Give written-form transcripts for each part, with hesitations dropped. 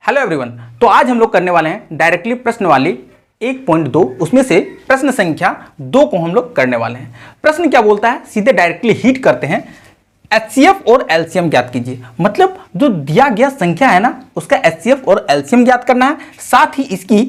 Hello everyone. तो आज हम लोग करने वाले हैं डायरेक्टली प्रश्न वाली 1.2, उसमें से प्रश्न संख्या 2 को हम लोग करने वाले हैं। प्रश्न क्या बोलता है, सीधे डायरेक्टली हिट करते हैं। एचसीएफ और एलसीएम ज्ञात कीजिए। मतलब जो दिया गया संख्या है ना, उसका एचसीएफ और एलसीएम ज्ञात करना है। साथ ही इसकी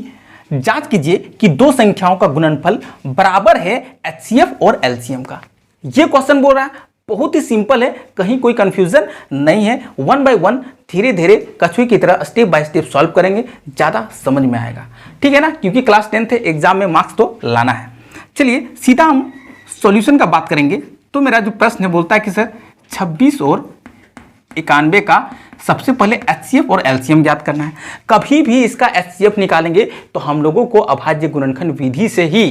जांच कीजिए कि दो संख्याओं का गुणनफल बराबर है एचसीएफ और एलसीएम का। ये क्वेश्चन बोल रहा है, बहुत ही सिंपल है, कहीं कोई कंफ्यूजन नहीं है। 1 बाय 1 धीरे धीरे कछुए की तरह स्टेप बाय स्टेप सॉल्व करेंगे, ज़्यादा समझ में आएगा। ठीक है ना, क्योंकि क्लास 10th है, एग्जाम में मार्क्स तो लाना है। चलिए सीधा हम सॉल्यूशन का बात करेंगे। तो मेरा जो प्रश्न है बोलता है कि सर 26 और 91 का सबसे पहले एचसीएफ और एलसीएम ज्ञात करना है। कभी भी इसका एचसीएफ निकालेंगे तो हम लोगों को अभाज्य गुणनखंड विधि से ही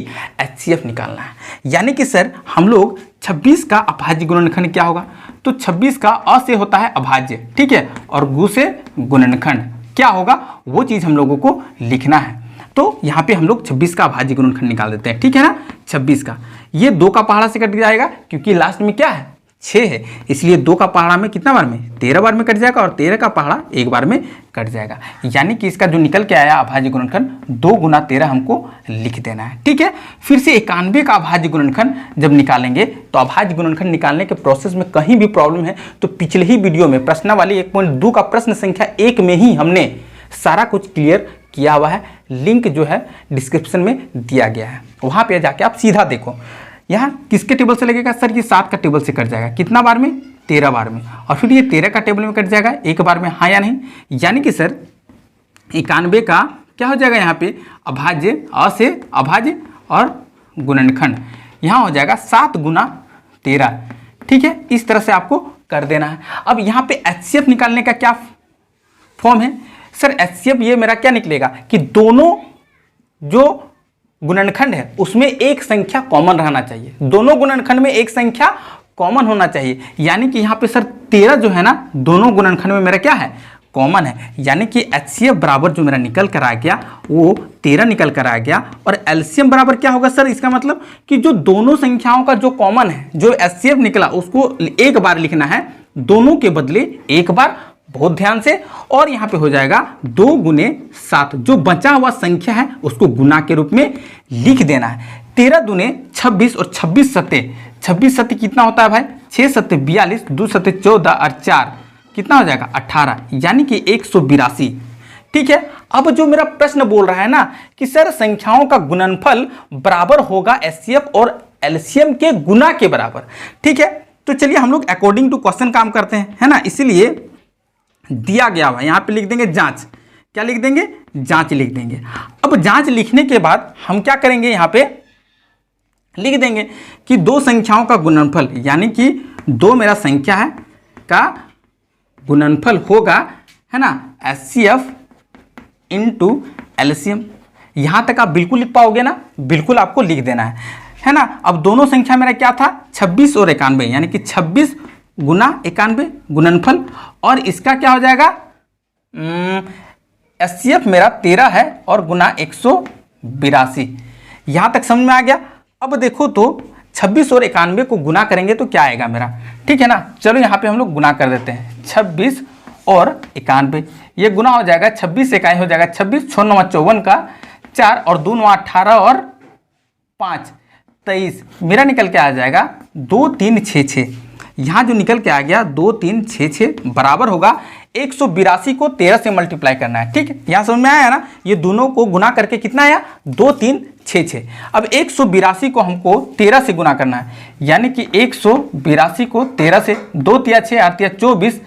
एचसीएफ निकालना है। यानी कि सर हम लोग 26 का अभाज्य गुणनखंड क्या होगा, तो 26 का अ से होता है अभाज्य, ठीक है, और गु से गुणनखंड क्या होगा वो चीज़ हम लोगों को लिखना है। तो यहाँ पे हम लोग 26 का अभाज्य गुणनखंड निकाल देते हैं, ठीक है ना। 26 का ये 2 का पहाड़ा से कट जाएगा, क्योंकि लास्ट में क्या है 6 है, इसलिए 2 का पहाड़ा में कितना बार में 13 बार में कट जाएगा, और 13 का पहाड़ा एक बार में कट जाएगा। यानी कि इसका जो निकल के आया अभाज्य गुणनखंड 2 गुना 13 हमको लिख देना है, ठीक है। फिर से 91 का अभाज्य गुणनखंड जब निकालेंगे तो अभाज्य गुणनखंड निकालने के प्रोसेस में कहीं भी प्रॉब्लम है तो पिछले ही वीडियो में प्रश्नावली 1.2 का प्रश्न संख्या 1 में ही हमने सारा कुछ क्लियर किया हुआ है। लिंक जो है डिस्क्रिप्शन में दिया गया है, वहाँ पर जाके आप सीधा देखो। यहाँ किसके टेबल से लगेगा सर, ये 7 का टेबल से कट जाएगा, कितना बार में 13 बार में, और फिर ये 13 का टेबल में कट जाएगा एक बार में, हाँ या नहीं। यानी कि सर 91 का क्या हो जाएगा यहाँ पे अभाज्य, अ से अभाज्य और गुणनखंड यहाँ हो जाएगा 7 गुना 13, ठीक है। इस तरह से आपको कर देना है। अब यहाँ पे एचसीएफ निकालने का क्या फॉर्म है सर, एचसीएफ ये मेरा क्या निकलेगा कि दोनों जो गुणनखंड है उसमें एक संख्या कॉमन रहना चाहिए, दोनों गुणनखंड में एक संख्या कॉमन होना चाहिए। यानी कि यहाँ पे सर 13 जो है ना दोनों गुणनखंड में मेरा क्या है कॉमन है। यानी कि एचसीएफ बराबर जो मेरा निकल कर आ गया वो 13 निकल कर आ गया, और एलसीएम बराबर क्या होगा सर, इसका मतलब कि जो दोनों संख्याओं का जो कॉमन है, जो एचसीएफ निकला उसको एक बार लिखना है, दोनों के बदले एक बार, बहुत ध्यान से। और यहाँ पे हो जाएगा 2 गुने 7, जो बचा हुआ संख्या है उसको गुना के रूप में लिख देना है। 13 दूने 26 और 26 सत्ते, 26 सत्ते कितना होता है भाई 6 सत्ते 42, 2 सत्ते 14 और 4 कितना हो जाएगा 18, यानी कि 182, ठीक है। अब जो मेरा प्रश्न बोल रहा है ना कि सर संख्याओं का गुणनफल बराबर होगा एचसीएफ और एलसीएम के गुना के बराबर, ठीक है। तो चलिए हम लोग अकॉर्डिंग टू क्वेश्चन काम करते हैं, है ना। इसीलिए दिया गया हुआ यहाँ पे लिख देंगे जांच, क्या लिख देंगे जांच लिख देंगे। अब जांच लिखने के बाद हम क्या करेंगे, यहाँ पे लिख देंगे कि दो संख्याओं का गुणनफल, यानी कि 2 मेरा संख्या है का गुणनफल होगा, है ना, एचसीएफ इंटू एलसीएम। यहाँ तक आप बिल्कुल लिख पाओगे ना, बिल्कुल आपको लिख देना है ना। अब दोनों संख्या मेरा क्या था 26 और 91, यानी कि 26 गुना 91 गुणनफल, और इसका क्या हो जाएगा एचसीएफ मेरा 13 है और गुना 182। यहाँ तक समझ में आ गया। अब देखो तो 26 और 91 को गुना करेंगे तो क्या आएगा मेरा, ठीक है ना। चलो यहाँ पे हम लोग गुना कर देते हैं, 26 और 91 ये गुना हो जाएगा, 26 से इकाई हो जाएगा 26, 6 9 54 का 4 और 2 9 18 और 5 23, मेरा निकल के आ जाएगा 2 3 6 6। यहाँ जो निकल के आ गया 2 3 6 6 बराबर होगा 182 को 13 से मल्टीप्लाई करना है, ठीक है। यहाँ समझ में आया ना, ये दोनों को गुना करके कितना आया 2 3 6 6। अब 182 को हमको 13 से गुना करना है, यानी कि 182 को 13 से 2 3 6 8 3 24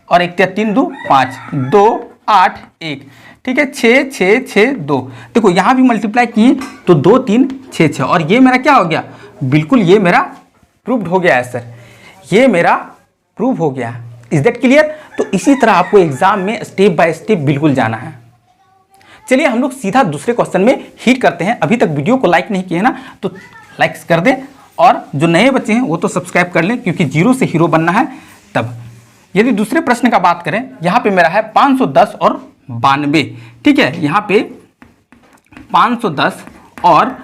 और 1 3 2 5 2 8 1, ठीक है, 6 6 6 2। देखो यहाँ भी मल्टीप्लाई किए तो 2 3 6 6, और ये मेरा क्या हो गया, बिल्कुल ये मेरा प्रूव्ड हो गया है सर, ये मेरा प्रूव हो गया। Is that clear. तो इसी तरह आपको एग्जाम में स्टेप बाय स्टेप बिल्कुल जाना है। चलिए हम लोग सीधा दूसरे क्वेश्चन में हिट करते हैं। अभी तक वीडियो को लाइक नहीं किए ना तो लाइक्स कर दें, और जो नए बच्चे हैं वो तो सब्सक्राइब कर लें, क्योंकि 0 से हीरो बनना है तब। यदि दूसरे प्रश्न का बात करें, यहाँ पे मेरा है 510 और 92, ठीक है। यहाँ पे 510 और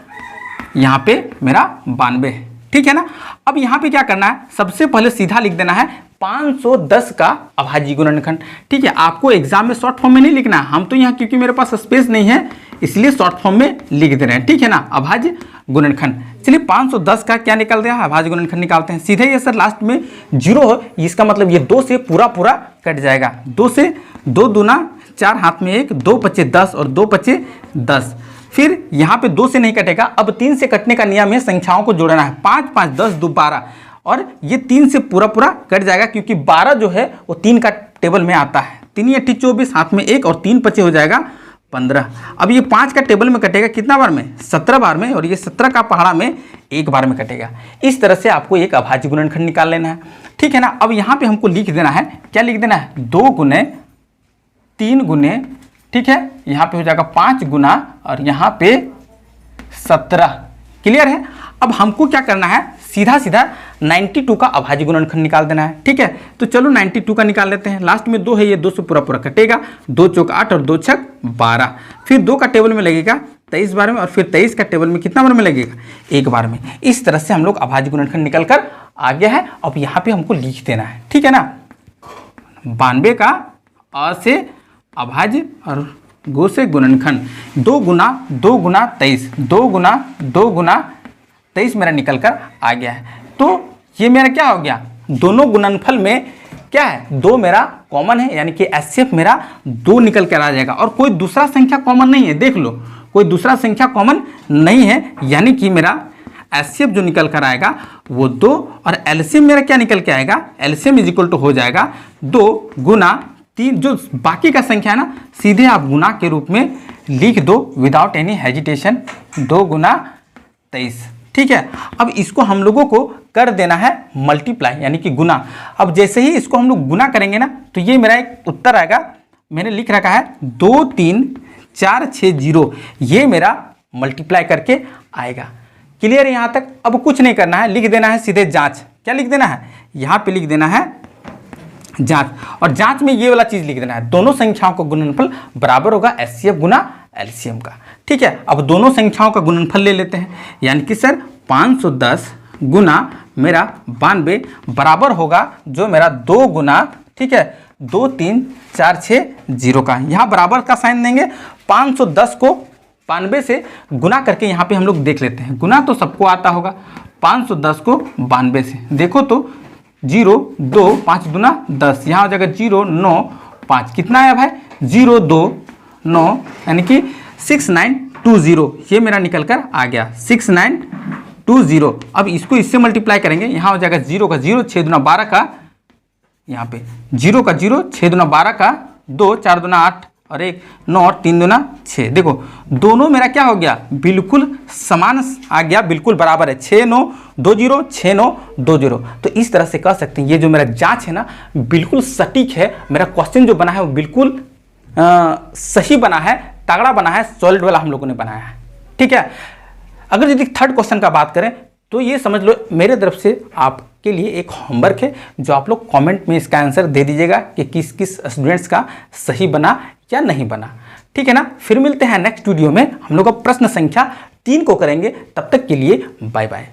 यहाँ पे मेरा 92 है, ठीक है ना। अब यहाँ पे क्या करना है, सबसे पहले सीधा लिख देना है 510 का अभाज्य गुणनखंड। ठीक है, आपको एग्जाम में शॉर्ट फॉर्म में नहीं लिखना है, हम तो यहाँ क्योंकि मेरे पास स्पेस नहीं है इसलिए शॉर्ट फॉर्म में लिख दे रहे हैं। ठीक है ना, अभाज्य गुणनखंड। चलिए 510 का क्या निकल रहा है, अभाज्य गुणनखंड निकालते हैं। सीधे ये सर लास्ट में 0 हो, इसका मतलब ये 2 से पूरा पूरा कट जाएगा। 2 से 2 दूना 4, हाथ में 1, 2 पचे 10 और 2 पचे 10। फिर यहाँ पे 2 से नहीं कटेगा, अब 3 से कटने का नियम है, संख्याओं को जोड़ना है। 5 5 10 2 12 और ये 3 से पूरा पूरा कट जाएगा क्योंकि 12 जो है वो 3 का टेबल में आता है। 3 8 24, हाथ में 1 और 3 पचे हो जाएगा 15। अब ये 5 का टेबल में कटेगा कितना बार में, 17 बार में, और ये 17 का पहाड़ा में 1 बार में कटेगा। इस तरह से आपको एक अभाज्य गुणनखंड निकाल लेना है। ठीक है ना, अब यहाँ पे हमको लिख देना है, क्या लिख देना है, 2 गुने 3 गुने, ठीक है, यहाँ पे हो जाएगा 5 गुना और यहाँ पे 17। क्लियर है। अब हमको क्या करना है, सीधा सीधा 92 का अभाज्य गुणनखंड निकाल देना है। ठीक है, तो चलो 92 का निकाल लेते हैं। लास्ट में 2 है, ये 2 से पूरा पूरा कटेगा, 2 चौक 8 और 2 छक 12। फिर 2 का टेबल में लगेगा 23 बार में और फिर 23 का टेबल में कितना बार में लगेगा, 1 बार में। इस तरह से हम लोग अभाज्य गुणनखंड निकल कर आ गया है। अब यहाँ पे हमको लिख देना है। ठीक है ना, 92 का अ से अभाज्य और गो से गुणनखंड, 2 गुना 23, 2 गुना 23 मेरा निकल कर आ गया है। तो ये मेरा क्या हो गया, दोनों गुणनफल में क्या है, 2 मेरा कॉमन है, यानी कि एचसीएफ मेरा 2 निकल कर आ जाएगा और कोई दूसरा संख्या कॉमन नहीं है। देख लो, कोई दूसरा संख्या कॉमन नहीं है, यानी कि मेरा एचसीएफ जो निकल कर आएगा वो 2 और एलसीएम मेरा क्या निकल के आएगा, एलसीएम इज इक्वल टू हो जाएगा 2 गुना 3। जो बाकी का संख्या है ना, सीधे आप गुना के रूप में लिख दो विदाउट एनी हेजिटेशन, 2 गुना 23। ठीक है, अब इसको हम लोगों को कर देना है मल्टीप्लाई, यानी कि गुना। अब जैसे ही इसको हम लोग गुना करेंगे ना, तो ये मेरा एक उत्तर आएगा, मैंने लिख रखा है 2 3 4 6 0, ये मेरा मल्टीप्लाई करके आएगा। क्लियर है यहाँ तक। अब कुछ नहीं करना है, लिख देना है सीधे जांच। क्या लिख देना है, यहाँ पे लिख देना है जांच, और जांच में ये वाला चीज लिख देना है, दोनों संख्याओं का गुणनफल बराबर होगा एचसीएफ गुना एलसीएम का। ठीक है, अब दोनों संख्याओं का गुणनफल ले लेते हैं, यानी कि सर 510 गुना मेरा 92 बराबर होगा जो मेरा 2 गुना, ठीक है, 2 3 4 6 0 का। यहाँ बराबर का साइन देंगे, 510 को 92 से गुना करके यहाँ पे हम लोग देख लेते हैं। गुना तो सबको आता होगा, 510 को 92 से देखो तो 0 2 5 दूना 10, यहाँ हो जाएगा 0 9 5, कितना आया भाई 0 2 9, यानी कि 6920, ये मेरा निकल कर आ गया 6920। अब इसको इससे मल्टीप्लाई करेंगे, यहाँ हो जाएगा 0 का 0 6 दूना 12 का, यहाँ पे 0 का 0 6 दूना 12 का, 2 4 दूना 8 और 1 9 और 3 दूना 6। देखो दोनों मेरा क्या हो गया, बिल्कुल समान आ गया, बिल्कुल बराबर है, 6 9 2 0 6 9 2 0। तो इस तरह से कह सकते हैं ये जो मेरा जांच है ना बिल्कुल सटीक है, मेरा क्वेश्चन जो बना है वो बिल्कुल सही बना है, तगड़ा बना है, सॉलिड वाला हम लोगों ने बनाया है। ठीक है, अगर यदि थर्ड क्वेश्चन का बात करें तो ये समझ लो मेरे तरफ से आपके लिए एक होमवर्क है, जो आप लोग कमेंट में इसका आंसर दे दीजिएगा कि किस किस स्टूडेंट्स का सही बना या नहीं बना। ठीक है ना, फिर मिलते हैं नेक्स्ट वीडियो में, हम लोग अब प्रश्न संख्या 3 को करेंगे। तब तक के लिए बाय बाय।